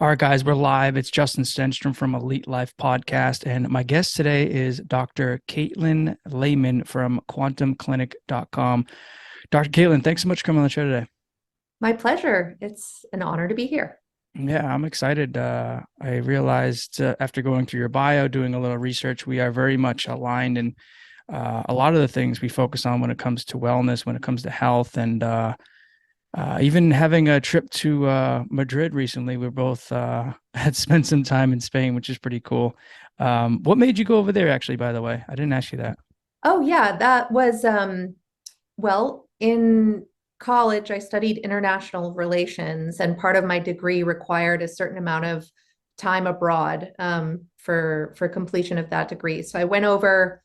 All right, guys, we're live. It's Justin Stenstrom from Elite Life Podcast. And my guest today is Dr. Katelyn Lehman from quantumclinic.com. Dr. Katelyn, thanks so much for coming on the show today. My pleasure. It's an honor to be here. Yeah, I'm excited. I realized after going through your bio, doing a little research, we are very much aligned in a lot of the things we focus on when it comes to wellness, when it comes to health, and even having a trip to Madrid recently, we both had spent some time in Spain, which is pretty cool. What made you go over there, actually, by the way? I didn't ask you that. Oh, yeah, that was well, in college I studied international relations, and part of my degree required a certain amount of time abroad for completion of that degree. So I went over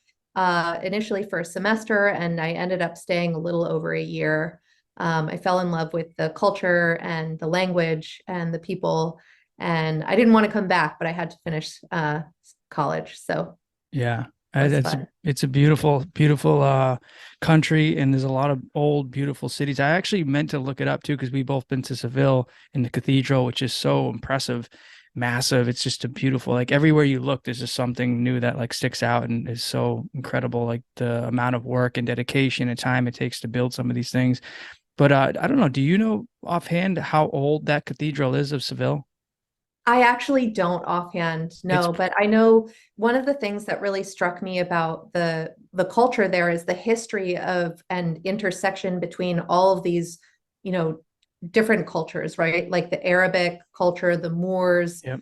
initially for a semester, and I ended up staying a little over a year. I fell in love with the culture and the language and the people, and I didn't want to come back, but I had to finish college, so Yeah, it was it's fun. it's a beautiful, beautiful country, and there's a lot of old, beautiful cities. I actually meant to look it up too because we both been to Seville in the cathedral, which is so impressive, massive. It's just a beautiful. Like everywhere you look, there's just something new that like sticks out and is so incredible. Like the amount of work and dedication and time it takes to build some of these things. But I don't know. Do you know offhand how old that cathedral is of Seville? I actually don't offhand It's know, but I know one of the things that really struck me about the culture there is the history of and intersection between all of these, you know, different cultures, right? Like the Arabic culture, the Moors, Yep.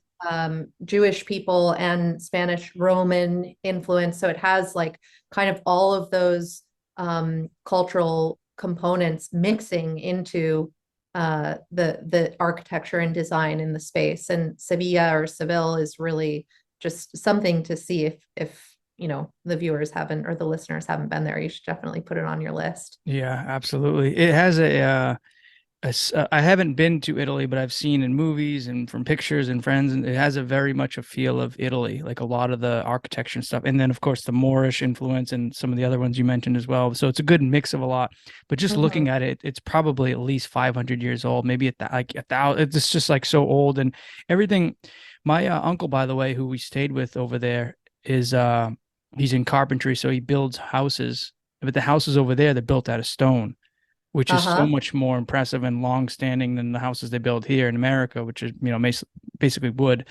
Jewish people, and Spanish Roman influence. So it has like kind of all of those cultural components mixing into the architecture and design in the space. And Sevilla or Seville is really just something to see if you know the viewers haven't or the listeners haven't been there. You should definitely put it on your list. Yeah, absolutely. It has I haven't been to Italy, but I've seen in movies and from pictures and friends, and it has a very much a feel of Italy, like a lot of the architecture and stuff. And then, of course, the Moorish influence and some of the other ones you mentioned as well. So it's a good mix of a lot. But just looking Mhm. at it, it's probably at least 500 years old, maybe at that, like a thousand. It's just like so old and everything. My uncle, by the way, who we stayed with over there, is he's in carpentry, so he builds houses. But the houses over there, they're built out of stone, which is so Uh-huh. much more impressive and long standing than the houses they build here in America, which is, basically wood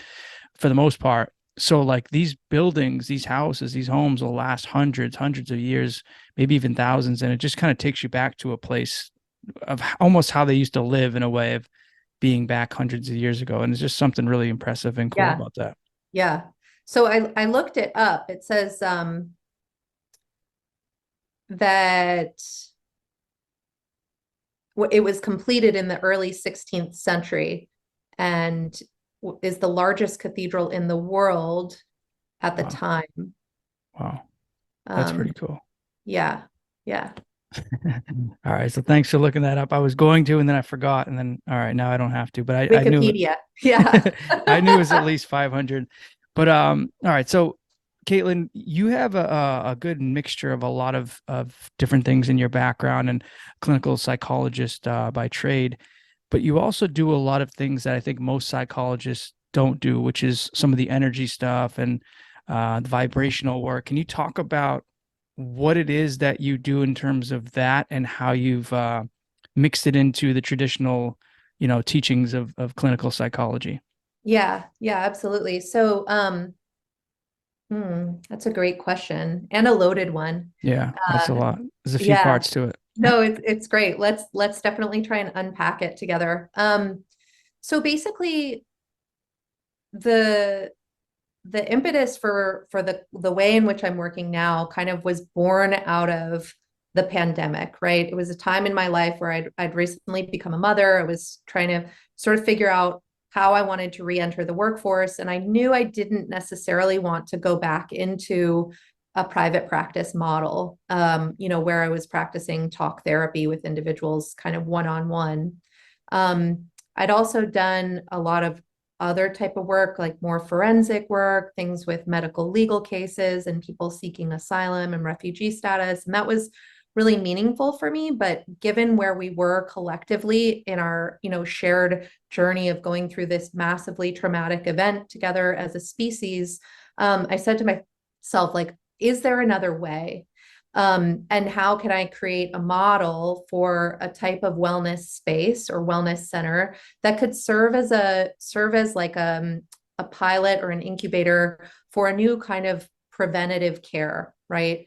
for the most part. So like these buildings, these houses, these homes will last hundreds, hundreds of years, maybe even thousands. And it just kind of takes you back to a place of almost how they used to live in a way of being back hundreds of years ago. And it's just something really impressive and cool Yeah. about that. Yeah. So I looked it up. It says that it was completed in the early 16th century and is the largest cathedral in the world at the Wow. time. Wow. That's pretty Um, cool. yeah, yeah. All right. So thanks for looking that up. I was going to, and then I forgot. And then, all right, now I don't have to, but I knew Wikipedia. Yeah. I knew it was at least 500. But all right. So Katelyn, you have a good mixture of a lot of different things in your background and clinical psychologist by trade, but you also do a lot of things that I think most psychologists don't do, which is some of the energy stuff and the vibrational work. Can you talk about what it is that you do in terms of that and how you've mixed it into the traditional, teachings of clinical psychology? Yeah, yeah, absolutely. So, that's a great question and a loaded one. Yeah, that's a Uh, lot. There's a few yeah, parts to it. no, it's great. Let's definitely try and unpack it together. So basically, the the impetus for the way in which I'm working now kind of was born out of the pandemic, right? It was a time in my life where I'd recently become a mother. I was trying to sort of figure out how I wanted to re-enter the workforce, and I knew I didn't necessarily want to go back into a private practice model, where I was practicing talk therapy with individuals kind of one-on-one. I'd also done a lot of other type of work, like more forensic work, things with medical legal cases and people seeking asylum and refugee status. And that was really meaningful for me. But given where we were collectively in our, shared journey of going through this massively traumatic event together as a species, I said to myself, like, is there another way? And how can I create a model for a type of wellness space or wellness center that could serve as like a pilot or an incubator for a new kind of preventative care, right?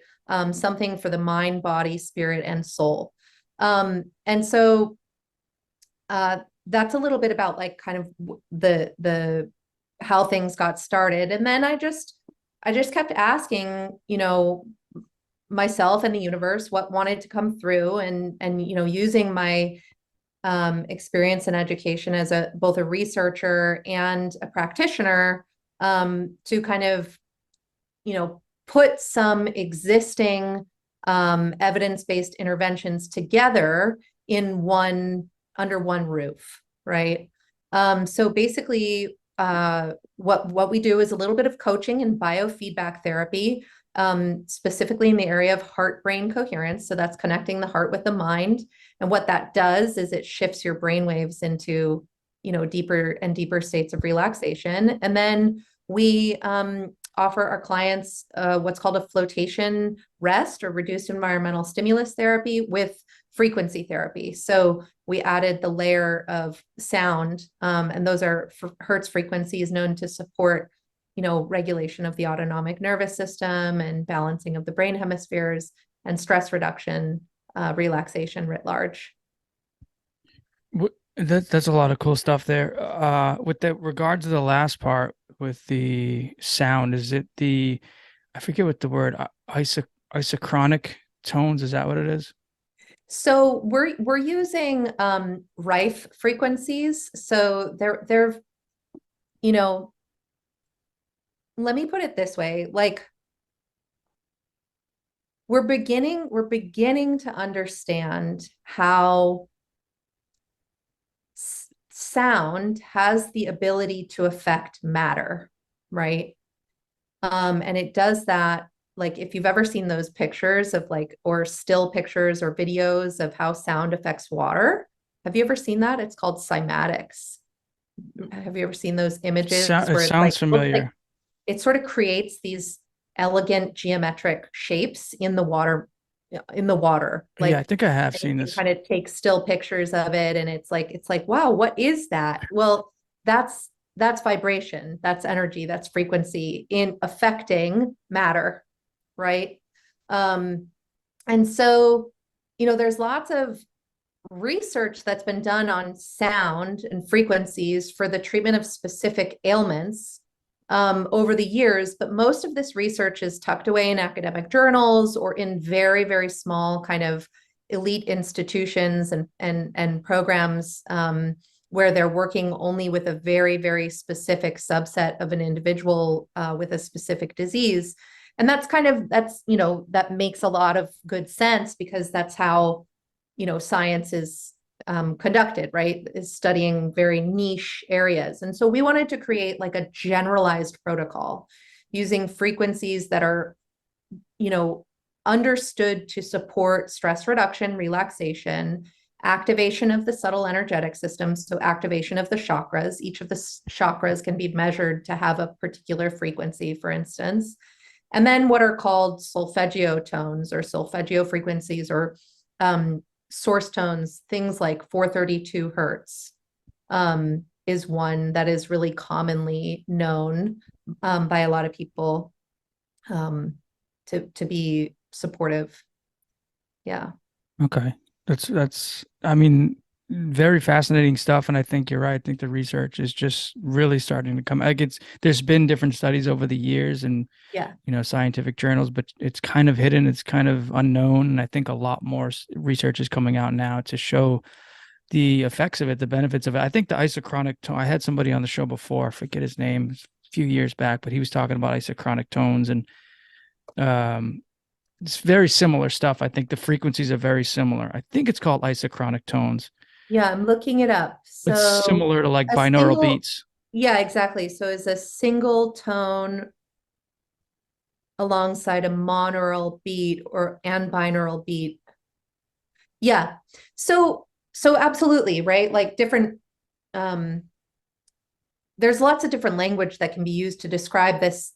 Something for the mind, body, spirit, and soul. And so that's a little bit about like kind of the how things got started. And then I just kept asking, myself and the universe what wanted to come through, and using my experience and education as both a researcher and a practitioner, to kind of put some existing evidence-based interventions together under one roof, right? So basically, what we do is a little bit of coaching and biofeedback therapy, specifically in the area of heart-brain coherence. So that's connecting the heart with the mind. And what that does is it shifts your brain waves into, deeper and deeper states of relaxation. And then we offer our clients what's called a flotation rest or reduced environmental stimulus therapy with frequency therapy. So we added the layer of sound, and those are Hertz frequencies known to support, regulation of the autonomic nervous system and balancing of the brain hemispheres and stress reduction, relaxation writ large. That's a lot of cool stuff there. With the regards to the last part with the sound, is it I forget what the word isochronic tones? Is that what it is? So we're using Rife frequencies. So they're let me put it this way, like we're beginning to understand how sound has the ability to affect matter, right? And it does that, like if you've ever seen those pictures of like, or still pictures or videos of how sound affects water. Have you ever seen that? It's called cymatics. Have you ever seen those images It where it's like, sounds looks like familiar. it sort of creates these elegant geometric shapes in the water, Yeah, I like, think I have and you seen can this. kind of take still pictures of it, and it's like wow, what is that? Well, that's vibration, that's energy, that's frequency in affecting matter, right? um and so there's lots of research that's been done on sound and frequencies for the treatment of specific ailments over the years, but most of this research is tucked away in academic journals or in very, very small kind of elite institutions and programs, where they're working only with a very, very specific subset of an individual with a specific disease. And that makes a lot of good sense, because that's how science is conducted, right? Is studying very niche areas. And so we wanted to create like a generalized protocol using frequencies that are, understood to support stress reduction, relaxation, activation of the subtle energetic systems. So activation of the chakras. Each of the chakras can be measured to have a particular frequency, for instance. And then what are called solfeggio tones or solfeggio frequencies, or source tones, things like 432 hertz, is one that is really commonly known by a lot of people, to be supportive. Yeah. Okay. I mean, very fascinating stuff. And I think you're right. I think the research is just really starting to come. Like there's been different studies over the years and, Yeah. scientific journals, but it's kind of hidden. It's kind of unknown. And I think a lot more research is coming out now to show the effects of it, the benefits of it. I think the isochronic tone, I had somebody on the show before, I forget his name, a few years back, but he was talking about isochronic tones and, um, it's very similar stuff. I think the frequencies are very similar. I think it's called isochronic tones. Yeah, I'm looking it up. It's So similar to like a binaural single, beats. yeah, exactly. So is a single tone alongside a monaural beat and binaural beat. Yeah. So absolutely, right? Like different, um, there's lots of different language that can be used to describe this.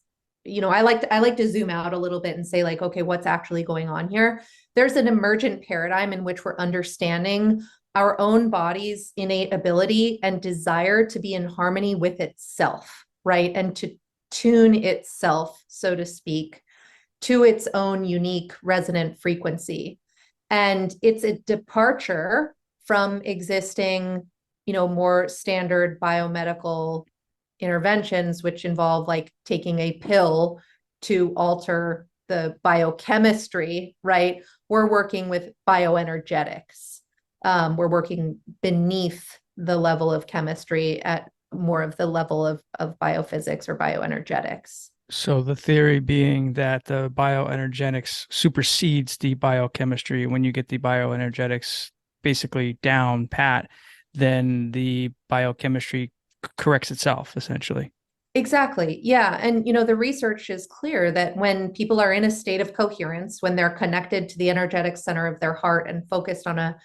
I like to zoom out a little bit and say like, okay, what's actually going on here? There's an emergent paradigm in which we're understanding our own body's innate ability and desire to be in harmony with itself, right? And to tune itself, so to speak, to its own unique resonant frequency. And it's a departure from existing, more standard biomedical interventions, which involve like taking a pill to alter the biochemistry, right? We're working with bioenergetics. We're working beneath the level of chemistry at more of the level of biophysics or bioenergetics. So the theory being that the bioenergetics supersedes the biochemistry. When you get the bioenergetics basically down pat, then the biochemistry corrects itself essentially. Exactly. Yeah. And, the research is clear that when people are in a state of coherence, when they're connected to the energetic center of their heart and focused on a,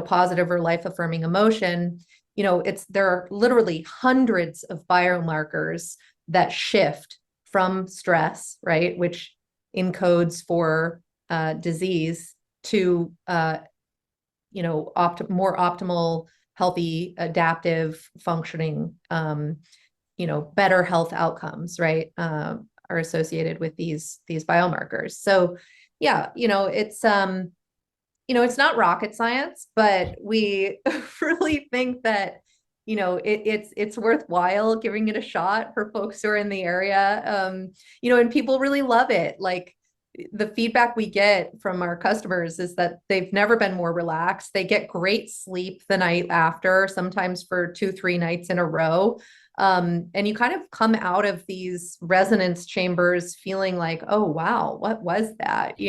positive or life affirming emotion, there are literally hundreds of biomarkers that shift from stress, right, which encodes for disease to, more optimal, healthy, adaptive functioning, better health outcomes, right, are associated with these biomarkers. So yeah, it's not rocket science, but we really think that, it's worthwhile giving it a shot for folks who are in the area. And people really love it. Like the feedback we get from our customers is that they've never been more relaxed. They get great sleep the night after, sometimes for 2, 3 nights in a row. And you kind of come out of these resonance chambers feeling like, oh, wow, what was that?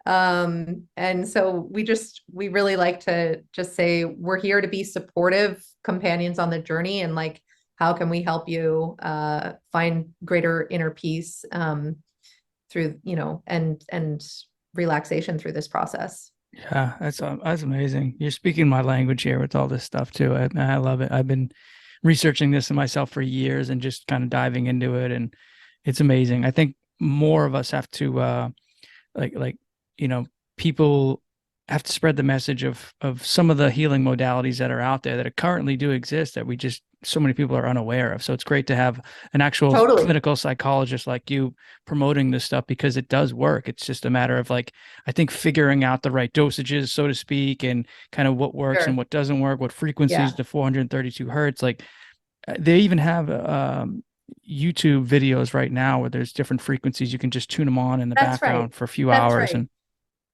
And so we really like to just say, we're here to be supportive companions on the journey. And like, how can we help you, find greater inner peace, through, and relaxation through this process. Yeah, that's amazing. You're speaking my language here with all this stuff too. I love it. I've been researching this in myself for years and just kind of diving into it, and it's amazing. I think more of us have to like people have to spread the message of some of the healing modalities that are out there that currently do exist that we just so many people are unaware of. So it's great to have an actual Totally. clinical psychologist like you promoting this stuff because it does work. It's just a matter of like I think figuring out the right dosages, so to speak, and kind of what works and Sure. what doesn't work, what frequencies Yeah, to 432 hertz. Like they even have YouTube videos right now where there's different frequencies. You can just tune them on in the that's right. background for a few That's hours, right. and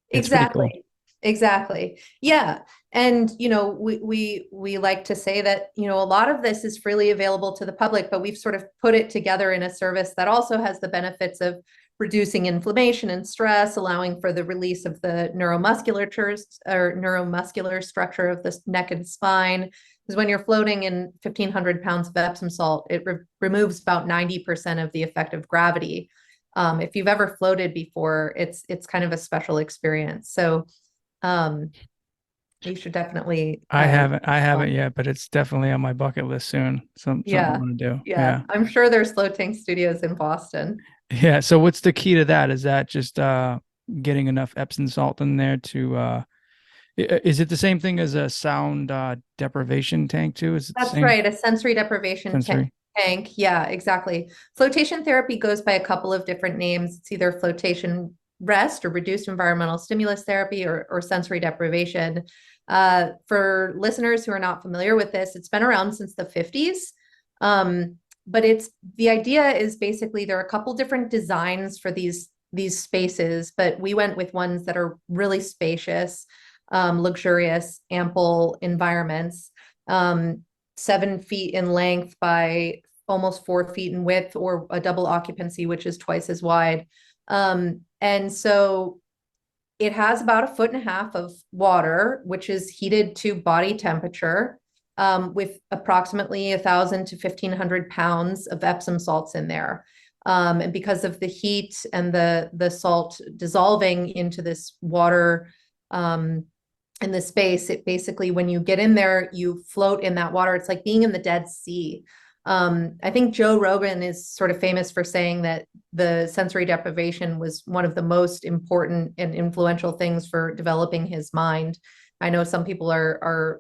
it's pretty cool. Exactly. Exactly. Yeah. And we like to say that, a lot of this is freely available to the public, but we've sort of put it together in a service that also has the benefits of reducing inflammation and stress, allowing for the release of the neuromuscular structure of the neck and spine. Because when you're floating in 1,500 pounds of Epsom salt, it removes about 90% of the effect of gravity. If you've ever floated before, it's kind of a special experience. So, um, you should definitely, I haven't yet, but it's definitely on my bucket list soon. Something I yeah, want to do. yeah. Yeah. I'm sure there's floating studios in Boston. Yeah. So what's the key to that? Is that just getting enough Epsom salt in there to is it the same thing as a sound deprivation tank too? Is it the That's same right, a sensory deprivation sensory? tank. Yeah, exactly. Flotation therapy goes by a couple of different names. It's either flotation rest or reduced environmental stimulus therapy or sensory deprivation. For listeners who are not familiar with this, it's been around since the 50s. But the idea is basically there are a couple different designs for these spaces, but we went with ones that are really spacious, luxurious, ample environments. 7 feet in length by almost 4 feet in width, or a double occupancy, which is twice as wide. And so it has about 1.5 feet of water, which is heated to body temperature, with approximately 1,000 to 1,500 pounds of Epsom salts in there. And because of the heat and the salt dissolving into this water, in the space, it basically, when you get in there, you float in that water. It's like being in the Dead Sea. I think Joe Rogan is sort of famous for saying that the sensory deprivation was one of the most important and influential things for developing his mind. I know some people are,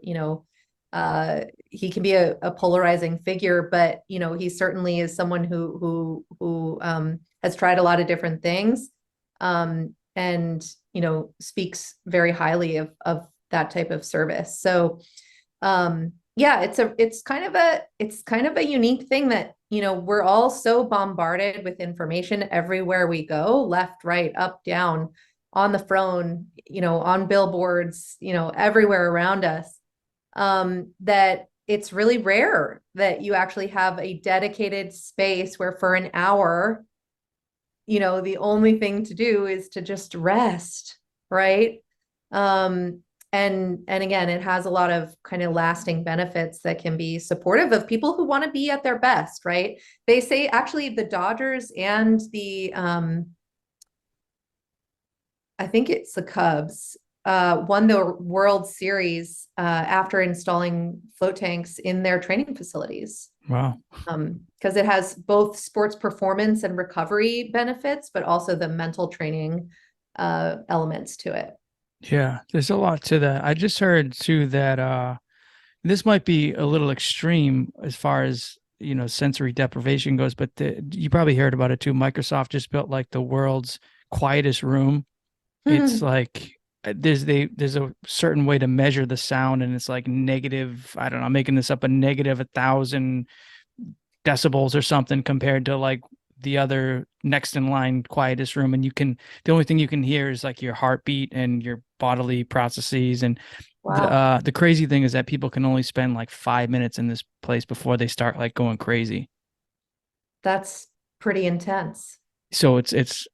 he can be a polarizing figure, but he certainly is someone who has tried a lot of different things, and speaks very highly of that type of service. So yeah, it's kind of a unique thing that we're all so bombarded with information everywhere we go, left, right, up, down, on the phone, on billboards, everywhere around us, that it's really rare that you actually have a dedicated space where for an hour, the only thing to do is to just rest, right? And again, it has a lot of kind of lasting benefits that can be supportive of people who want to be at their best, right? They say actually the Dodgers and the I think it's the Cubs, won the World Series after installing float tanks in their training facilities. Wow. Because it has both sports performance and recovery benefits, but also the mental training elements to it. Yeah, there's a lot to that. I just heard too that this might be a little extreme as far as sensory deprivation goes, but you probably heard about it too. Microsoft just built like the world's quietest room. It's like there's a certain way to measure the sound, and it's like negative, I don't know, I'm making this up, a negative 1,000 decibels or something compared to like the other next in line quietest room. And the only thing you can hear is like your heartbeat and your bodily processes. And Wow, the crazy thing is that people can only spend like 5 minutes in this place before they start like going crazy. that's pretty intense. So it's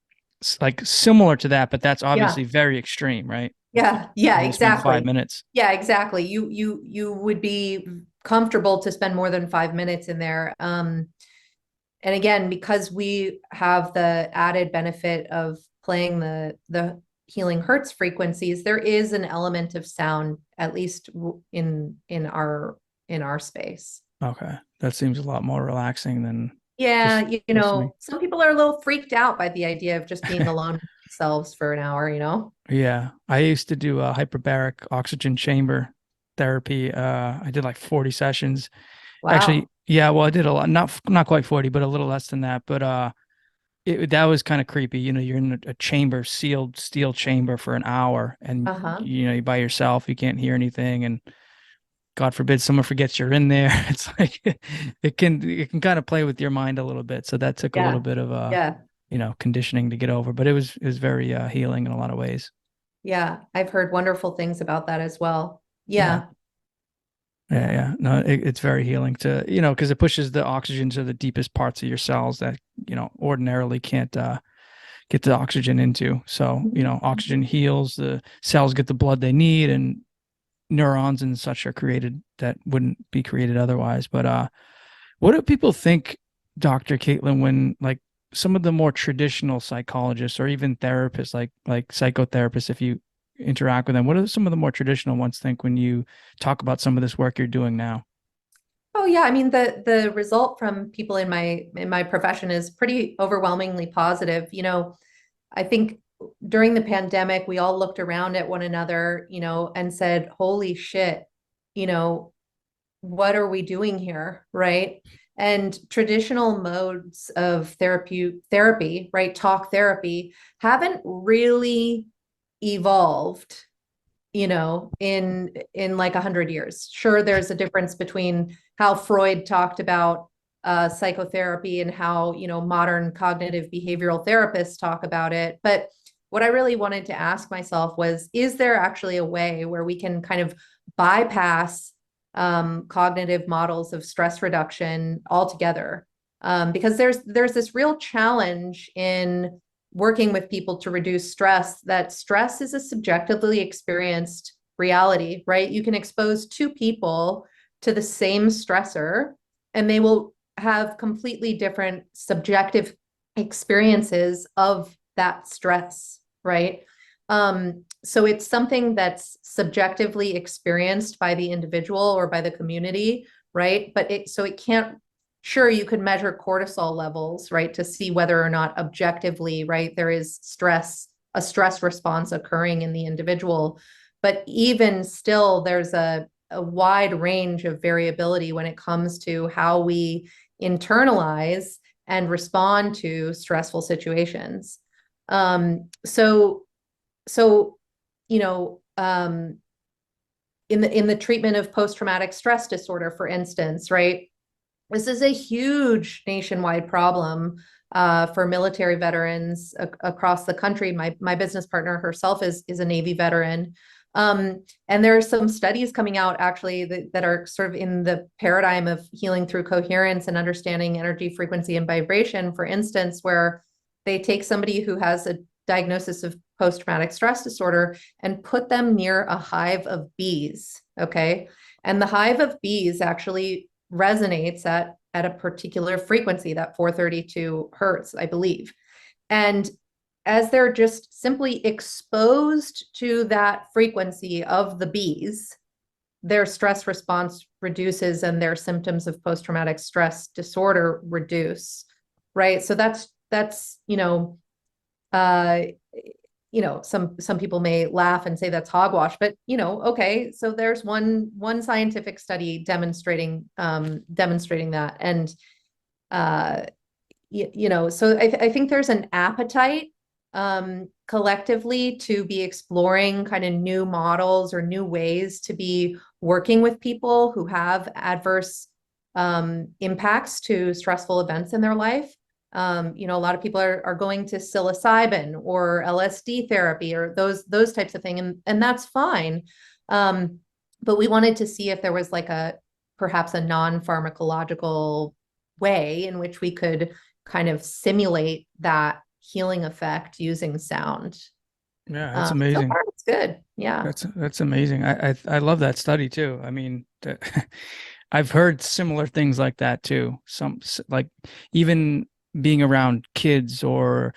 like similar to that, but that's Yeah, obviously very extreme, right? yeah, Only spend five exactly. minutes. Yeah, exactly. You would be comfortable to spend more than 5 minutes in there. And again, because we have the added benefit of playing the healing hertz frequencies, there is an element of sound, at least in our space. Okay. That seems a lot more relaxing than Yeah, just listening. some people are a little freaked out by the idea of just being alone with themselves for an hour. Yeah. I used to do a hyperbaric oxygen chamber therapy. I did like 40 sessions. Actually, Wow. yeah, well, I did a lot, not quite 40, but a little less than that. But that was kind of creepy. You're in a chamber, sealed steel chamber for an hour, and Uh-huh. you're by yourself, you can't hear anything, and God forbid someone forgets you're in there. It's like it can kind of play with your mind a little bit. So that took a little Yeah. bit of Yeah. conditioning to get over, but it was very healing in a lot of ways. Yeah. I've heard wonderful things about that as well. Yeah. Yeah. Yeah, Yeah. yeah. No, it's very healing to, because it pushes the oxygen to the deepest parts of your cells that, ordinarily can't get the oxygen into. So, oxygen heals, the cells get the blood they need, and neurons and such are created that wouldn't be created otherwise. But what do people think, Dr. Caitlin, when like some of the more traditional psychologists or even therapists, like psychotherapists, if you interact with them, what do some of the more traditional ones think when you talk about some of this work you're doing now? Oh yeah, I mean the result from people in my profession is pretty overwhelmingly positive. I think during the pandemic, we all looked around at one another, and said, "Holy shit, you know, what are we doing here?" Right? And traditional modes of therapy, right? Talk therapy haven't really evolved, in like 100 years. Sure, there's a difference between how Freud talked about psychotherapy and how modern cognitive behavioral therapists talk about it. But what I really wanted to ask myself was, is there actually a way where we can kind of bypass cognitive models of stress reduction altogether? Because there's this real challenge in working with people to reduce stress, that stress is a subjectively experienced reality, right? You can expose two people to the same stressor and they will have completely different subjective experiences of that stress, right? So it's something that's subjectively experienced by the individual or by the community, right? But it can't, sure, you could measure cortisol levels, right, to see whether or not objectively, right, there is a stress response occurring in the individual. But even still, there's a wide range of variability when it comes to how we internalize and respond to stressful situations. So so, you know, in the treatment of post-traumatic stress disorder, for instance, right? This is a huge nationwide problem for military veterans across the country. My business partner herself is a Navy veteran. And there are some studies coming out actually that are sort of in the paradigm of healing through coherence and understanding energy, frequency, and vibration, for instance, where they take somebody who has a diagnosis of post-traumatic stress disorder and put them near a hive of bees. Okay. And the hive of bees actually resonates at a particular frequency, that 432 hertz, I believe. And as they're just simply exposed to that frequency of the bees, their stress response reduces and their symptoms of post-traumatic stress disorder reduce, right? So that's some people may laugh and say that's hogwash, but okay, so there's one scientific study demonstrating that. And so I think there's an appetite collectively to be exploring kind of new models or new ways to be working with people who have adverse impacts to stressful events in their life. A lot of people are going to psilocybin or LSD therapy or those types of things, and that's fine. But we wanted to see if there was like perhaps a non-pharmacological way in which we could kind of simulate that healing effect using sound. Yeah, that's So amazing. far it's good. Yeah. That's amazing. I love that study too. I mean, I've heard similar things like that too. Like even being around kids or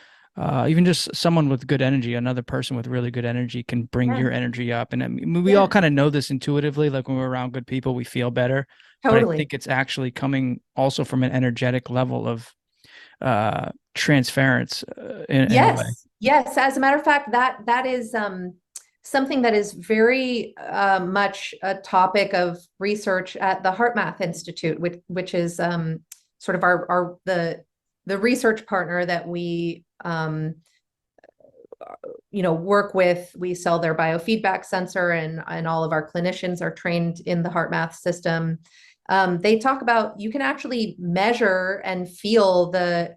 even just someone with good energy, another person with really good energy can bring Yeah. your energy up. And I mean, we all Yeah. kind of know this intuitively. Like when we're around good people, we feel better. But I Totally. think it's actually coming also from an energetic level of transference in a way. Yes, yes. As a matter of fact, that is something that is very much a topic of research at the HeartMath Institute, which is sort of the research partner that we work with. We sell their biofeedback sensor, and all of our clinicians are trained in the HeartMath system. They talk about you can actually measure and feel the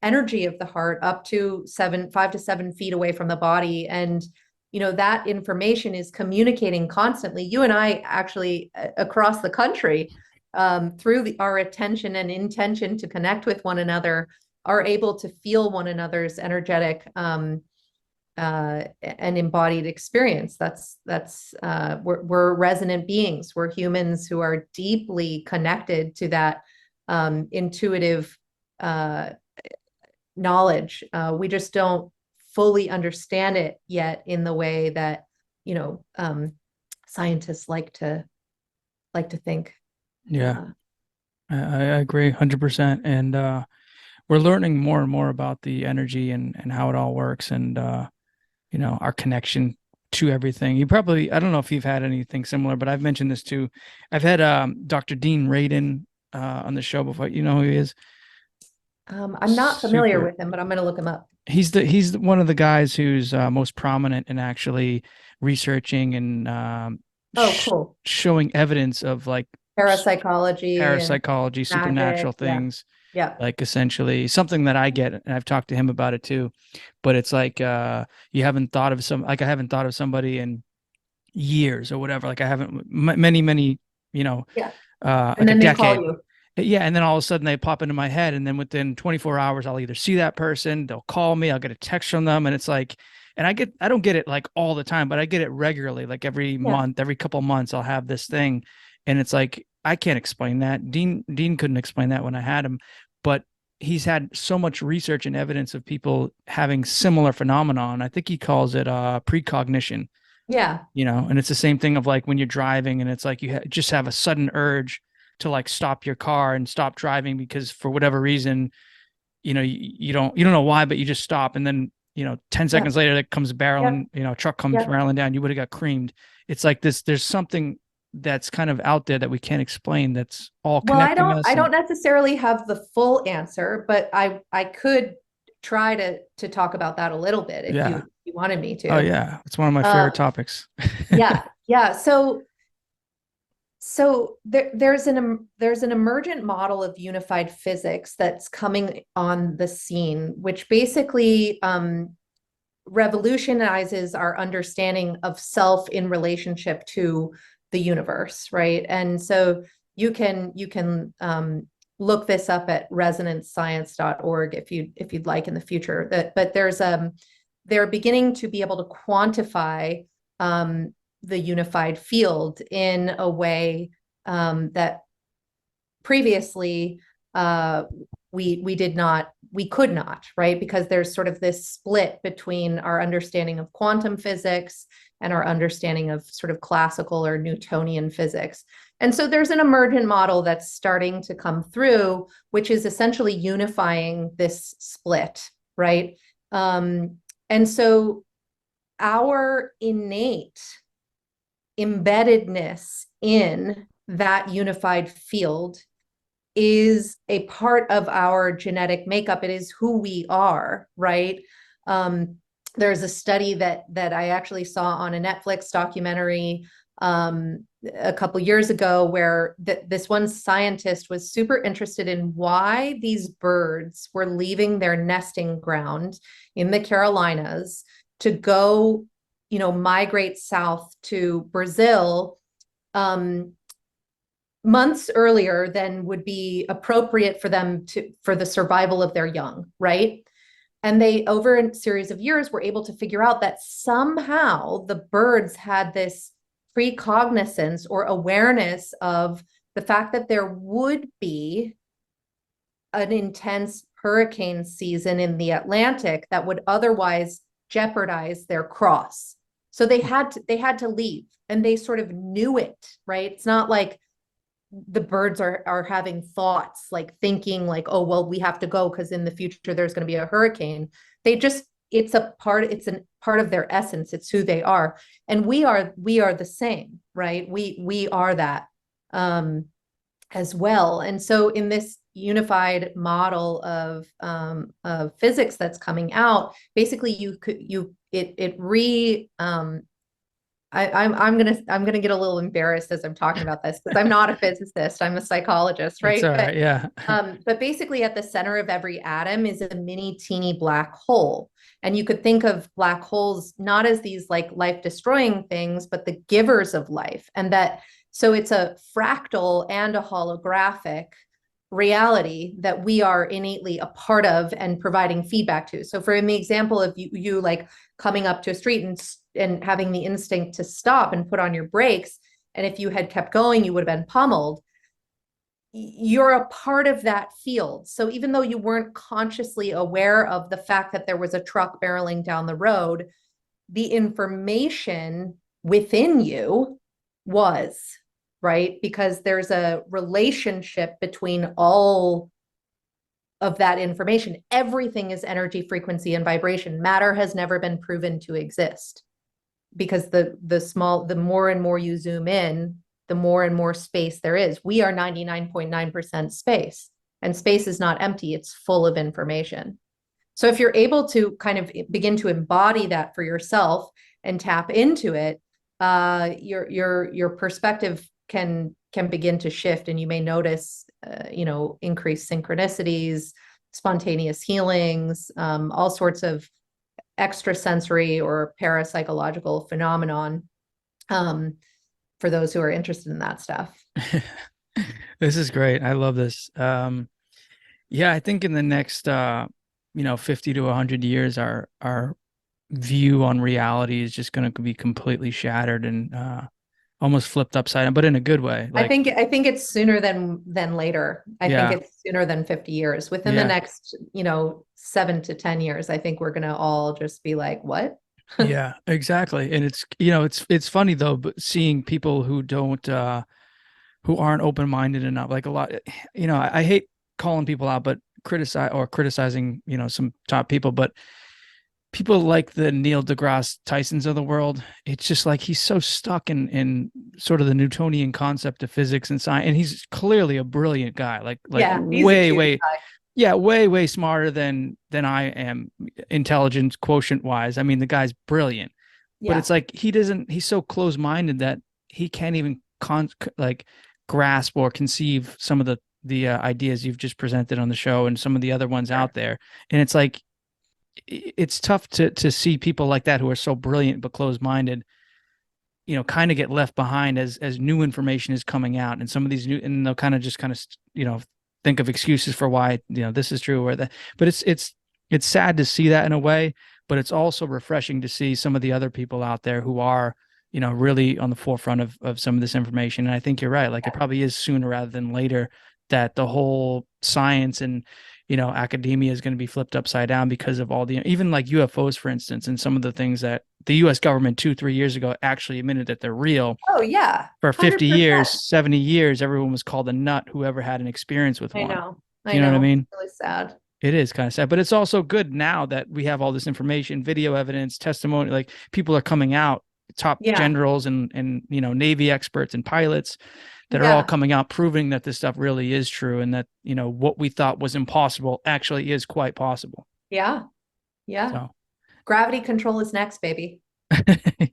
energy of the heart up to 5 to 7 feet away from the body. And, that information is communicating constantly. You and I actually across the country, through our attention and intention to connect with one another, are able to feel one another's energetic and embodied experience. We're resonant beings. We're humans who are deeply connected to that intuitive knowledge. We just don't fully understand it yet in the way that scientists like to think. Yeah, I agree 100%. And we're learning more and more about the energy and how it all works and our connection to everything. I don't know if you've had anything similar, but I've mentioned this too. I've had Dr. Dean Radin on the show before. You know who he is? I'm not familiar Super. with him, but I'm going to look him up. He's one of the guys who's most prominent in actually researching and Oh, cool. showing evidence of like Parapsychology and parapsychology, magic. supernatural Yeah. things, Yeah. like essentially something that I get, and I've talked to him about it too. But it's like you haven't thought of I haven't thought of somebody in years or whatever. Like I haven't many, you know, Yeah. And like a then they call decade. you. Yeah, and then all of a sudden they pop into my head, and then within 24 hours, I'll either see that person, they'll call me, I'll get a text from them, and it's like, and I don't get it like all the time, but I get it regularly, like every Yeah. month, every couple months, I'll have this thing, and it's like I can't explain that. Dean couldn't explain that when I had him, but he's had so much research and evidence of people having similar phenomenon. I think he calls it precognition, Yeah. and it's the same thing of like when you're driving and it's like just have a sudden urge to like stop your car and stop driving because for whatever reason, you don't know why, but you just stop. And then, 10 Yeah. seconds later, that comes Yeah. barreling, truck comes Yeah. barreling down. You would have got creamed. It's like there's something that's kind of out there that we can't explain that's all Well, connecting us. I And don't necessarily have the full answer, but I could try to talk about that a little bit if yeah. you wanted me Oh to. yeah. It's one of my Uh, favorite topics. yeah, yeah. So there's an emergent model of unified physics that's coming on the scene, which basically revolutionizes our understanding of self in relationship to the universe, right? And so you can look this up at resonancescience.org if you'd like in the future. But they're beginning to be able to quantify the unified field in a way that previously we could not, right? Because there's sort of this split between our understanding of quantum physics and our understanding of sort of classical or Newtonian physics. And so there's an emergent model that's starting to come through, which is essentially unifying this split, right? And so our innate embeddedness in that unified field is a part of our genetic makeup. It is who we are, right? Um, there's a study that I actually saw on a Netflix documentary a couple years ago where this one scientist was super interested in why these birds were leaving their nesting ground in the Carolinas to go, migrate south to Brazil months earlier than would be appropriate for them for the survival of their young, right? And they, over a series of years, were able to figure out that somehow the birds had this precognizance or awareness of the fact that there would be an intense hurricane season in the Atlantic that would otherwise jeopardize their cross. So they had to leave, and they sort of knew it, right? It's not like the birds are having thoughts, like thinking like, oh well, we have to go because in the future there's going to be a hurricane. It's a part of their essence. It's who they are. And we are the same, right? We are that as well. And so in this unified model of physics that's coming out, basically you could you it re I'm gonna get a little embarrassed as I'm talking about this because I'm not a physicist. I'm a psychologist, It's right? all right. Yeah. But basically, at the center of every atom is a mini teeny black hole, and you could think of black holes not as these like life destroying things, but the givers of life, and that so it's a fractal and a holographic reality that we are innately a part of and providing feedback to. So for in the example of you like coming up to a street and having the instinct to stop and put on your brakes, and if you had kept going, you would have been pummeled. You're a part of that field. So even though you weren't consciously aware of the fact that there was a truck barreling down the road, the information within you was, right? Because there's a relationship between all of that information. Everything is energy, frequency, and vibration. Matter has never been proven to exist because the more and more you zoom in, the more and more space there is. We are 99.9% space, and space is not empty, it's full of information. So if you're able to kind of begin to embody that for yourself and tap into it, your perspective can begin to shift, and you may notice, increased synchronicities, spontaneous healings, all sorts of extrasensory or parapsychological phenomenon, for those who are interested in that stuff. This is great. I love this. Yeah, I think in the next 50 to 100 years our view on reality is just going to be completely shattered and almost flipped upside down, but in a good way. I Like, think it's sooner than later. I think yeah, it's sooner than 50 years. Within the yeah, next, 7 to 10 years, I think we're gonna all just be like, what? yeah, exactly. And it's, it's funny though, but seeing people who don't, who aren't open-minded enough, like a lot, I hate calling people out, but criticizing, some top people, but people like the Neil deGrasse Tysons of the world, it's just like he's so stuck in sort of the Newtonian concept of physics and science, and he's clearly a brilliant guy, like Yeah, he's a way, cutie way, pie. yeah, way, way smarter than I am, intelligence quotient wise. I mean, the guy's brilliant, but Yeah, it's like he's so close-minded that he can't even like grasp or conceive some of the ideas you've just presented on the show and some of the other ones sure. out there. And it's like it's tough to see people like that who are so brilliant but closed-minded, kind of get left behind as new information is coming out, and some of these new, and they'll kind of think of excuses for why this is true or that. But it's sad to see that in a way, but it's also refreshing to see some of the other people out there who are really on the forefront of some of this information. And I think you're right, like it probably is sooner rather than later that the whole science and academia is going to be flipped upside down because of all the, even like UFOs, for instance, and some of the things that the US government 2, 3 years ago actually admitted that they're real. Oh yeah, For 50 years, 100%. 70 years, everyone was called a nut whoever had an experience with I one. know. I You know what I know. mean? Really sad. It is kind of sad, but it's also good now that we have all this information, video evidence, testimony, like people are coming out, top Yeah. generals and Navy experts and pilots that are all Yeah. coming out proving that this stuff really is true, and that what we thought was impossible actually is quite possible. Yeah. Yeah. So Gravity control is next, baby.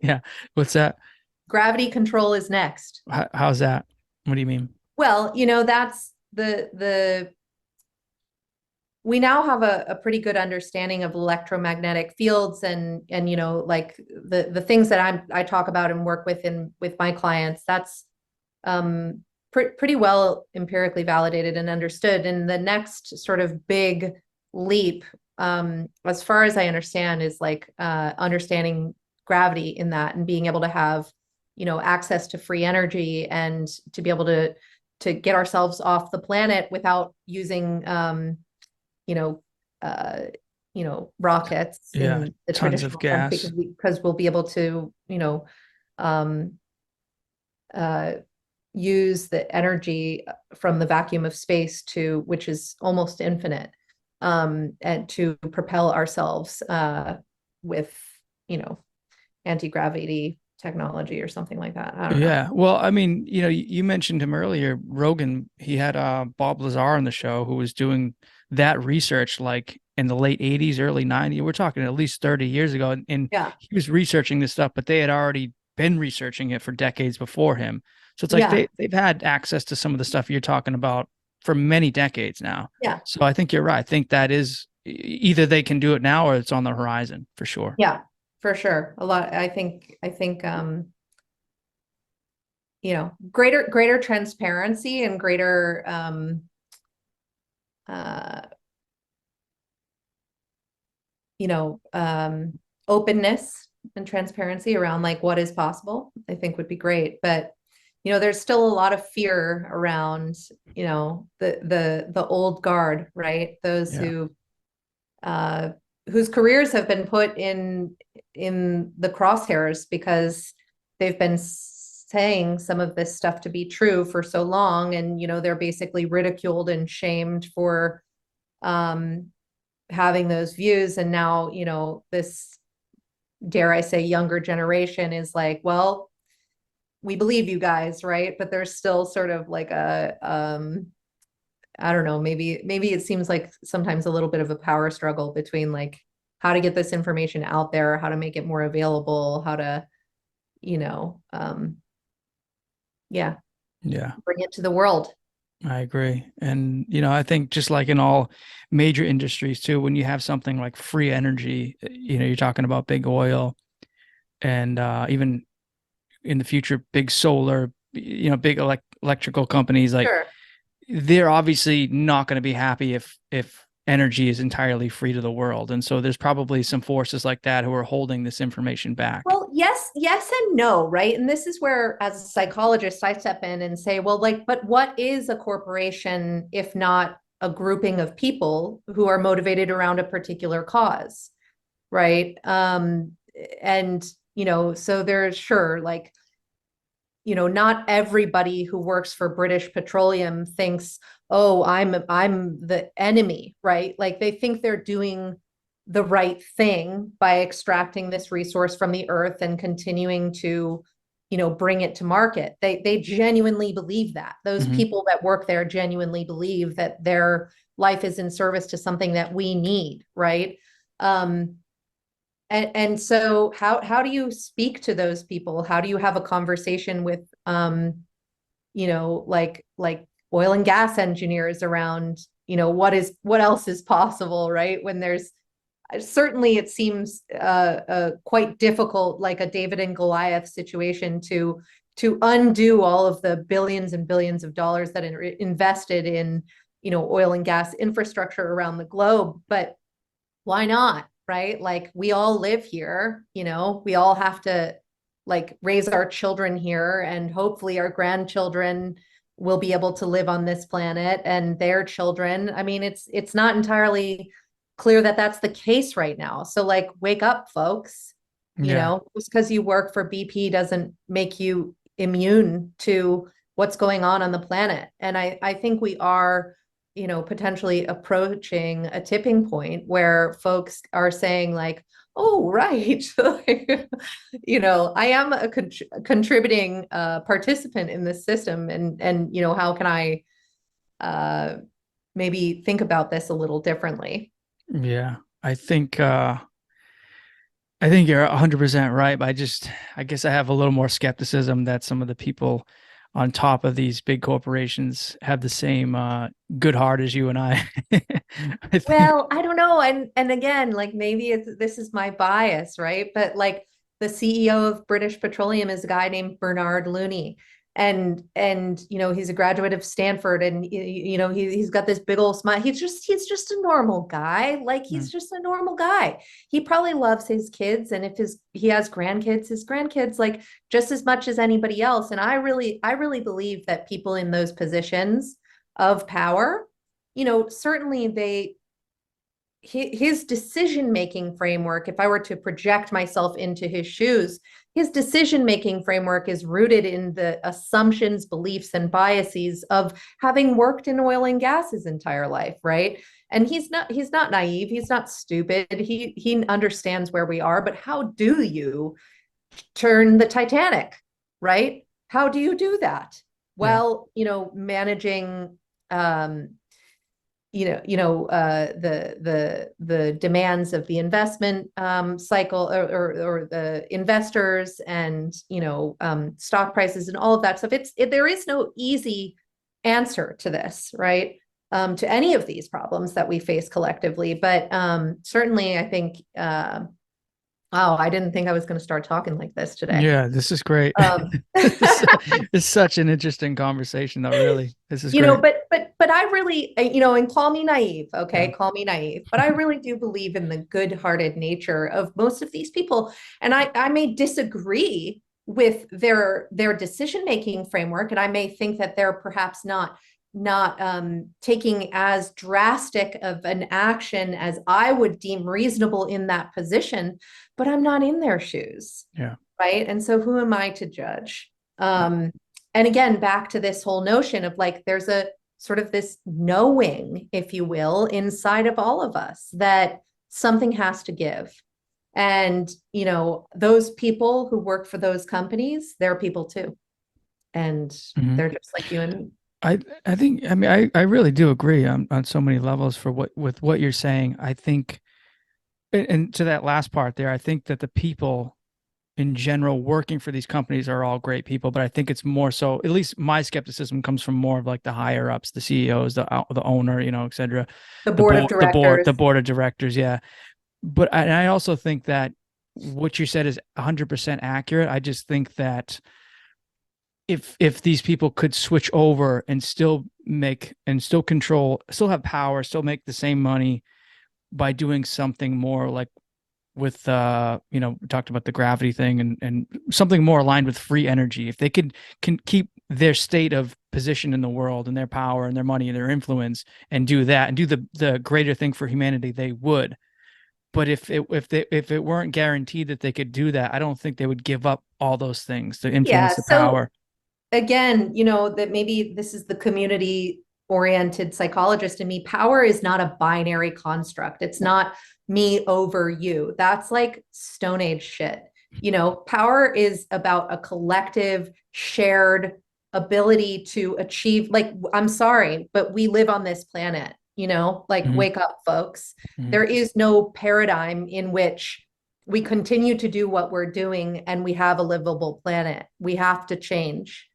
yeah, what's that? Gravity control is next. How's that? What do you mean? Well, that's the we now have a pretty good understanding of electromagnetic fields and like the things that I talk about and work with my clients. That's pretty well empirically validated and understood. And the next sort of big leap, as far as I understand, is like understanding gravity in that and being able to have access to free energy and to be able to get ourselves off the planet without using you know, uh, rockets Yeah, in the tons of traditional sense gas. because we'll be able to, um, uh, use the energy from the vacuum of space which is almost infinite, and to propel ourselves with, you know, anti-gravity technology or something like that. I don't know. Yeah. Well, I mean, you mentioned him earlier, Rogan. He had Bob Lazar on the show who was doing that research like in the late 80s, early 90s. We're talking at least 30 years ago. And Yeah. he was researching this stuff, but they had already been researching it for decades before him. So it's like Yeah. they've had access to some of the stuff you're talking about for many decades now. Yeah. So I think you're right. I think that is either they can do it now or it's on the horizon for sure. Yeah. For sure. A lot. I think, greater transparency and greater uh openness and transparency around like what is possible, I think would be great. But there's still a lot of fear around, the old guard, right? Those Yeah. uh whose careers have been put in the crosshairs because they've been saying some of this stuff to be true for so long, and they're basically ridiculed and shamed for um having those views. And now this, dare I say, younger generation is like, well, we believe you guys, right? But there's still sort of like a I don't know, maybe it seems like sometimes a little bit of a power struggle between like how to get this information out there, how to make it more available, how to, you know, um, yeah, Yeah. bring it to the world. I agree. And, I think just like in all major industries too, when you have something like free energy, you're talking about big oil and even in the future, big solar, big electrical companies, like Sure. they're obviously not going to be happy if energy is entirely free to the world. And so there's probably some forces like that who are holding this information back. Well, yes and no, right? And this is where, as a psychologist, I step in and say, well, like, but what is a corporation if not a grouping of people who are motivated around a particular cause, right? And, so there's sure, like, not everybody who works for British Petroleum thinks, oh, I'm the enemy, right? Like they think they're doing the right thing by extracting this resource from the earth and continuing to, bring it to market. They genuinely believe that. Those Mm-hmm. people that work there genuinely believe that their life is in service to something that we need, right? And so how do you speak to those people? How do you have a conversation with like oil and gas engineers around, what else is possible, right? When there's certainly it seems quite difficult, like a David and Goliath situation to undo all of the billions and billions of dollars that are invested in, oil and gas infrastructure around the globe. But why not? Right? Like we all live here, we all have to like raise our children here, and hopefully our grandchildren will be able to live on this planet and their children. I mean, it's not entirely clear that that's the case right now. So like wake up, folks. Yeah. Just because you work for BP doesn't make you immune to what's going on the planet. And I think we are, potentially approaching a tipping point where folks are saying like, oh, right. I am a contributing participant in this system. And, how can I maybe think about this a little differently? Yeah. I think you're 100% right, but I guess I have a little more skepticism that some of the people on top of these big corporations have the same good heart as you and I. I think. Well, I don't know. And again, like maybe this is my bias, right? But like the CEO of British Petroleum is a guy named Bernard Looney. And he's a graduate of Stanford, and he's got this big old smile. He's just a normal guy. Like Mm. he's just a normal guy. He probably loves his kids, and if he has grandkids, his grandkids like just as much as anybody else. And I really believe that people in those positions of power, certainly his decision-making framework, if I were to project myself into his shoes, his decision-making framework is rooted in the assumptions, beliefs, and biases of having worked in oil and gas his entire life, right? And he's not naive, he's not stupid. He understands where we are, but how do you turn the Titanic, right? How do you do that? Yeah. Well, managing the demands of the investment cycle, or the investors, and stock prices and all of that stuff. There is no easy answer to this, right? To any of these problems that we face collectively, but certainly I think wow, I didn't think I was going to start talking like this today. Yeah, this is great. Um, It's such an interesting conversation, though, really. This is great. but I really, and call me naive, okay? Yeah. Call me naive, but I really do believe in the good-hearted nature of most of these people. And I may disagree with their decision-making framework, and I may think that they're perhaps not taking as drastic of an action as I would deem reasonable in that position, but I'm not in their shoes, Yeah. right? And so who am I to judge? And again, back to this whole notion of like, there's a sort of this knowing, if you will, inside of all of us that something has to give. And, those people who work for those companies, they're people too. And Mhm. they're just like you and me. I think, I mean, I really do agree on so many levels for with what you're saying. I think, and to that last part there, I think that the people in general working for these companies are all great people, but I think it's more so, at least my skepticism comes from more of like the higher ups, the CEOs, the owner, et cetera, The board of directors. the board of directors. Yeah. But I also think that what you said is 100% accurate. I just think that if these people could switch over and still make and still control, still have power, still make the same money by doing something more like with we talked about the gravity thing and something more aligned with free energy. If they can keep their state of position in the world and their power and their money and their influence and do that and do the greater thing for humanity, they would. But if it weren't guaranteed that they could do that, I don't think they would give up all those things, the Yeah. influence, the So power. again, that maybe this is the community oriented psychologist in me. Power is not a binary construct. It's not me over you. That's like Stone Age shit. Power is about a collective shared ability to achieve, like, I'm sorry, but we live on this planet, like, Mm-hmm. wake up, folks. Mm-hmm. There is no paradigm in which we continue to do what we're doing and we have a livable planet. We have to change.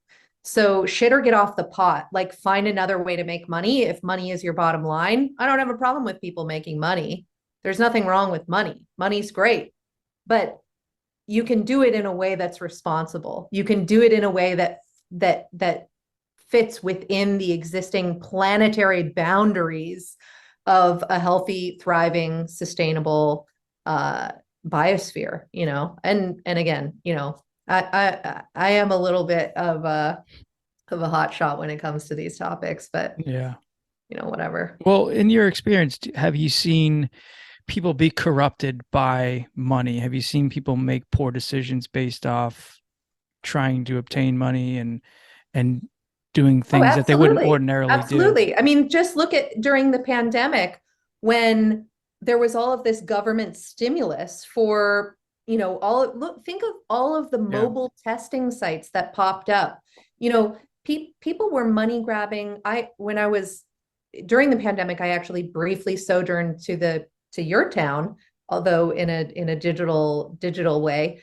So shit or get off the pot, like find another way to make money. If money is your bottom line, I don't have a problem with people making money. There's nothing wrong with money. Money's great, but you can do it in a way that's responsible. You can do it in a way that fits within the existing planetary boundaries of a healthy, thriving, sustainable biosphere, and again, I am a little bit of a hot shot when it comes to these topics, but Yeah. whatever. Well, in your experience, have you seen people be corrupted by money? Have you seen people make poor decisions based off trying to obtain money and doing Oh, things that they wouldn't absolutely. ordinarily do? Absolutely. I mean, just look at during the pandemic when there was all of this government stimulus for, think of all of the Yeah. mobile testing sites that popped up. People were money grabbing. When I was during the pandemic, I actually briefly sojourned to your town, although in a digital way,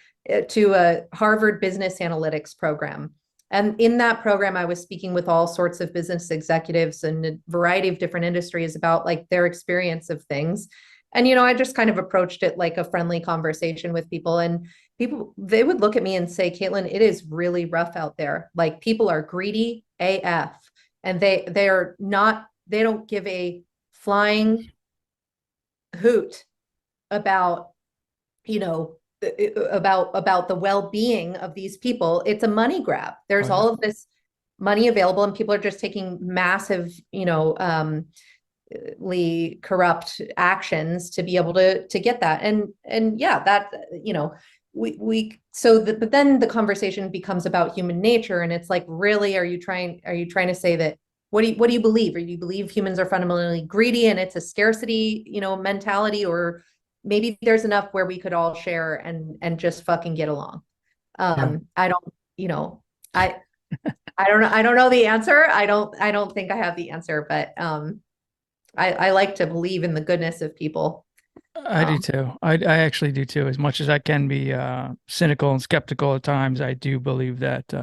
to a Harvard Business Analytics program. And in that program, I was speaking with all sorts of business executives in a variety of different industries about like their experience of things. And, I just kind of approached it like a friendly conversation with people. And they would look at me and say, Katelyn, it is really rough out there. Like people are greedy AF and they don't give a flying hoot about, you know, about the well-being of these people. It's a money grab. Oh There's yeah. all of this money available and people are just taking massive, corrupt actions to be able to get that. And yeah, that, but then the conversation becomes about human nature. And it's like, really, are you trying to say that, what do you believe? Or do you believe humans are fundamentally greedy and it's a scarcity, mentality, or maybe there's enough where we could all share and just fucking get along? Yeah. I don't, I I don't know. I don't know the answer. I don't think I have the answer, but I like to believe in the goodness of people. I do too. I actually do too. As much as I can be cynical and skeptical at times, I do believe that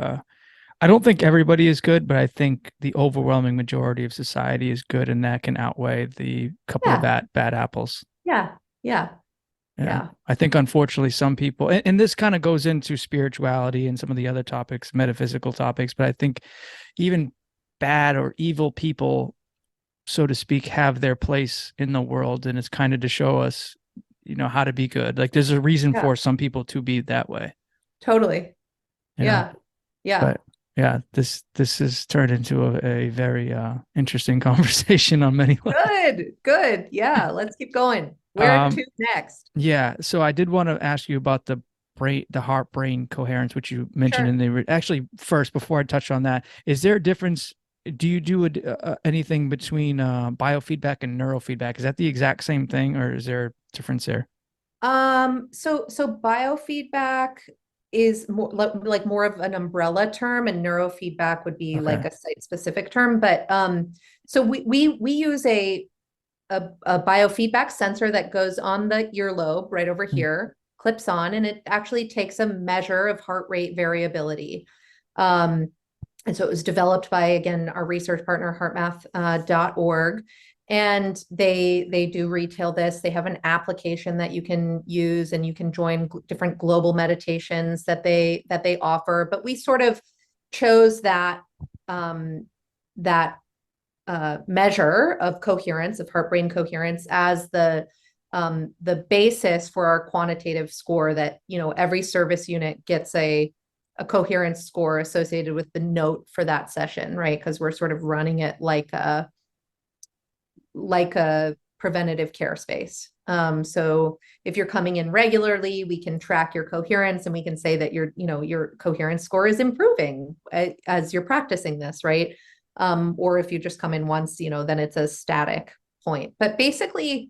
I don't think everybody is good, but I think the overwhelming majority of society is good, and that can outweigh the couple of Yeah, bad apples. yeah, yeah, Yeah. yeah, I think unfortunately some people, and this kind of goes into spirituality and some of the other topics, metaphysical topics, but I think even bad or evil people, so to speak, have their place in the world, and it's kind of to show us, how to be good. Like there's a reason yeah, for some people to be that way, totally. you know. Yeah, yeah. But yeah, this has turned into a very interesting conversation on many levels. Good, good. Yeah, let's keep going. Where Um, to next? yeah, so I did want to ask you about the heart brain coherence, which you mentioned in Sure. actually first before I touch on that. Is there a difference? Do you do anything between biofeedback and neurofeedback? Is that the exact same thing, or is there a difference there? So biofeedback is more like more of an umbrella term, and neurofeedback would be Okay. like a site specific term. But so we use a biofeedback sensor that goes on the earlobe right over Mm. here, clips on, and it actually takes a measure of heart rate variability. Um, and so it was developed by, again, our research partner, HeartMath.org. And they do retail this. They have an application that you can use, and you can join different global meditations that they offer. But we sort of chose that measure of coherence, of heart-brain coherence, as the basis for our quantitative score. That, you know, every service unit gets a coherence score associated with the note for that session, right? Because we're sort of running it like a preventative care space. So if you're coming in regularly, we can track your coherence, and we can say that your coherence score is improving as you're practicing this, right? Or if you just come in once, then it's a static point. But basically,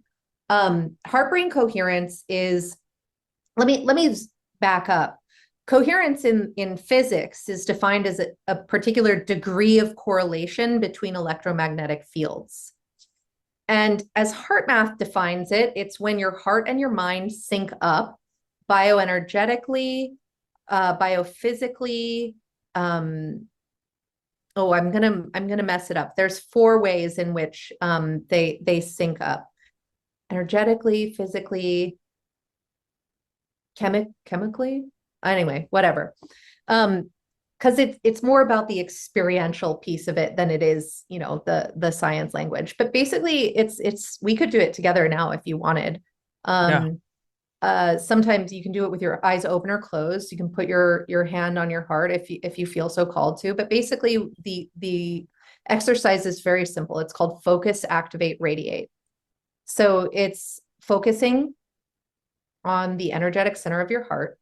heart-brain coherence is, let me back up. Coherence in physics is defined as a particular degree of correlation between electromagnetic fields. And as HeartMath defines it, it's when your heart and your mind sync up bioenergetically, biophysically. I'm gonna mess it up. There's 4 ways in which they sync up: energetically, physically, chemically. Anyway, whatever. Because it's more about the experiential piece of it than it is, the science language. But basically, it's we could do it together now if you wanted. Yeah. Sometimes you can do it with your eyes open or closed. You can put your hand on your heart if you feel so called to. But basically, the exercise is very simple. It's called focus, activate, radiate. So it's focusing on the energetic center of your heart.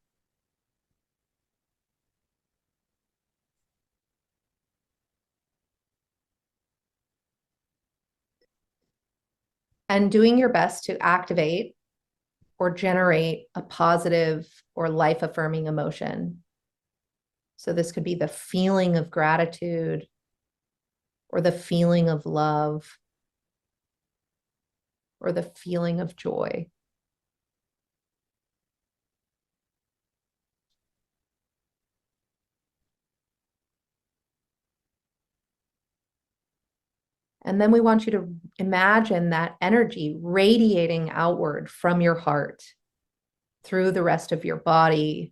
And doing your best to activate or generate a positive or life-affirming emotion. So this could be the feeling of gratitude, or the feeling of love, or the feeling of joy. And then we want you to imagine that energy radiating outward from your heart through the rest of your body,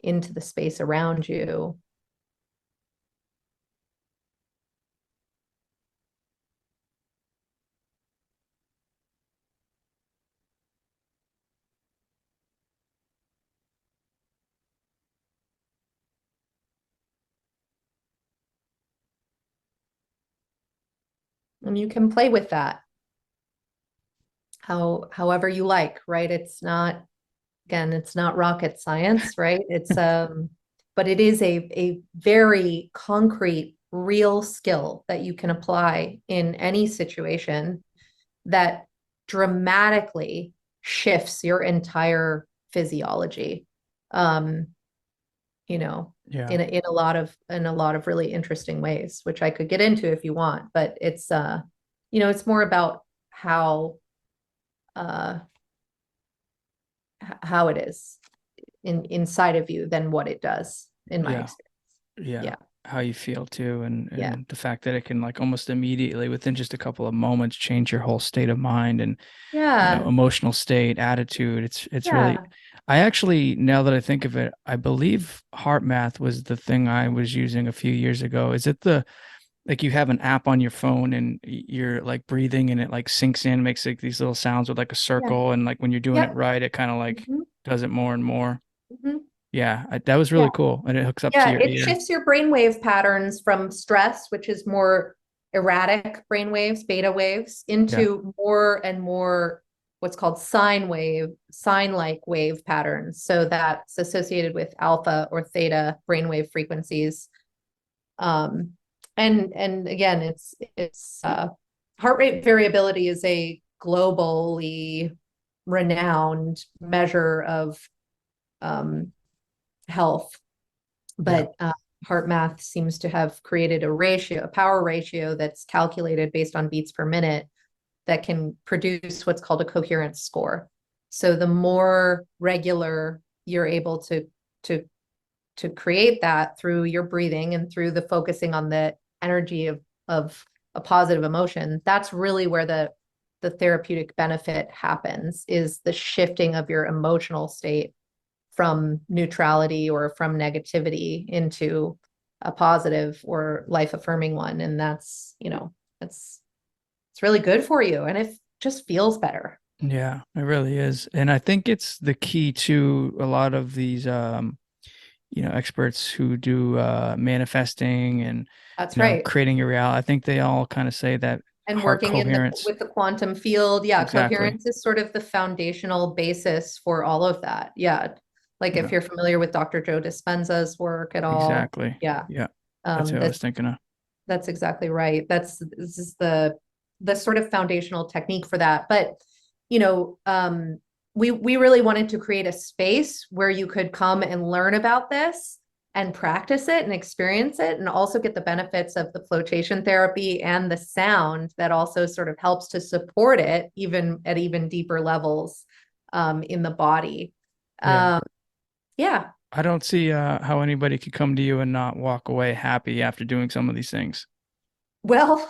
into the space around you. And you can play with that however you like, right? It's not rocket science, right? But it is a very concrete, real skill that you can apply in any situation that dramatically shifts your entire physiology. Yeah. In a lot of really interesting ways, which I could get into if you want. But it's more about uh, how it is inside of you than what it does, in my Yeah. experience. Yeah. Yeah. How you feel too, and Yeah. the fact that it can like almost immediately within just a couple of moments change your whole state of mind and Yeah. emotional state, attitude. It's really, Yeah. I actually, now that I think of it, I believe HeartMath was the thing I was using a few years ago. Is it the, like, you have an app on your phone and you're like breathing and it like sinks in, makes like these little sounds with like a Yeah. circle, and like when you're doing it Yep. right, it kind of like Mhm. does it more and more. Mhm. Yeah, that was Yeah. really cool, and it hooks up to Yeah. your It ear. shifts your brainwave patterns from stress, which is more erratic brainwaves, beta waves, Yeah, into more and more what's called sine-like wave patterns. So that's associated with alpha or theta brainwave frequencies. Um, and again, it's heart rate variability is a globally renowned measure of health, yeah, but HeartMath seems to have created a power ratio that's calculated based on beats per minute that can produce what's called a coherence score. So the more regular you're able to to create that through your breathing and through the focusing on the energy of a positive emotion, that's really where the therapeutic benefit happens, is the shifting of your emotional state from neutrality or from negativity into a positive or life affirming one. And that's, it's really good for you. And it just feels better. Yeah, it really is. And I think it's the key to a lot of these experts who do manifesting and That's right. creating your reality. I think they all kind of say that And heart working in the coherence. with the quantum field, yeah, Exactly. coherence is sort of the foundational basis for all of that. Yeah. Like if Yeah, you're familiar with Dr. Joe Dispenza's work at all, exactly. yeah. Yeah. That's what I was That's thinking of. that's exactly right. This is the sort of foundational technique for that. But you know, we really wanted to create a space where you could come and learn about this and practice it and experience it, and also get the benefits of the flotation therapy and the sound that also sort of helps to support it even at even deeper levels in the body. Yeah. Yeah. I don't see how anybody could come to you and not walk away happy after doing some of these things. Well,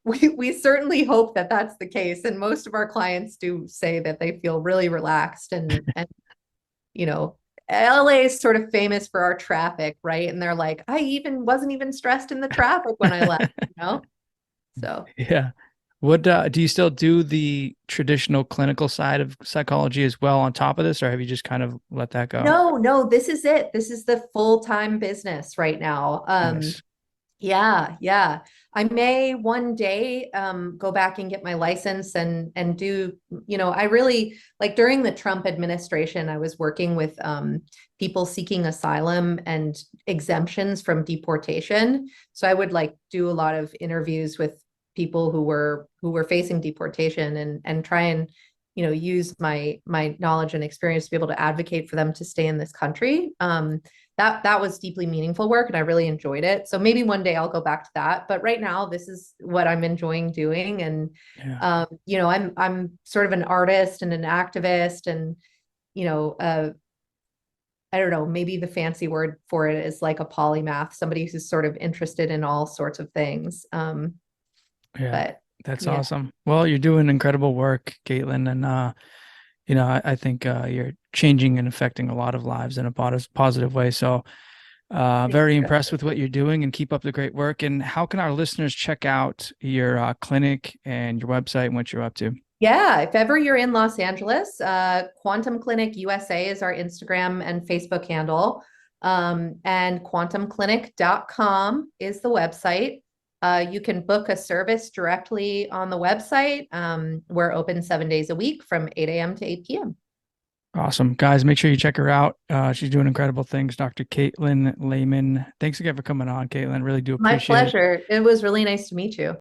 we certainly hope that that's the case, and most of our clients do say that they feel really relaxed and you know LA is sort of famous for our traffic, right? And they're like, I even wasn't even stressed in the traffic when I left, so Yeah. What do you still do the traditional clinical side of psychology as well on top of this, or have you just kind of let that go? no, this is it. This is the full-time business right now. Nice. Yeah, yeah. I may one day go back and get my license and do, I really like during the Trump administration, I was working with people seeking asylum and exemptions from deportation. So I would like do a lot of interviews with people who were facing deportation and try and use my knowledge and experience to be able to advocate for them to stay in this country. That was deeply meaningful work and I really enjoyed it. So maybe one day I'll go back to that. But right now, this is what I'm enjoying doing. And Yeah. I'm sort of an artist and an activist, and you know, uh, I don't know, maybe the fancy word for it is like a polymath, somebody who's sort of interested in all sorts of things. Yeah. But That's yeah, awesome. Well, you're doing incredible work, Caitlin, and I think you're changing and affecting a lot of lives in a positive way. So, thank very you. impressed with what you're doing and keep up the great work. And how can our listeners check out your clinic and your website and what you're up to? Yeah, if ever you're in Los Angeles, Quantum Clinic USA is our Instagram and Facebook handle. And quantumclinic.com is the website. You can book a service directly on the website. We're open 7 days a week from 8 a.m. to 8 p.m. Awesome. Guys, make sure you check her out. She's doing incredible things. Dr. Katelyn Lehman. Thanks again for coming on, Caitlin. Really do My appreciate it. pleasure. It was really nice to meet you.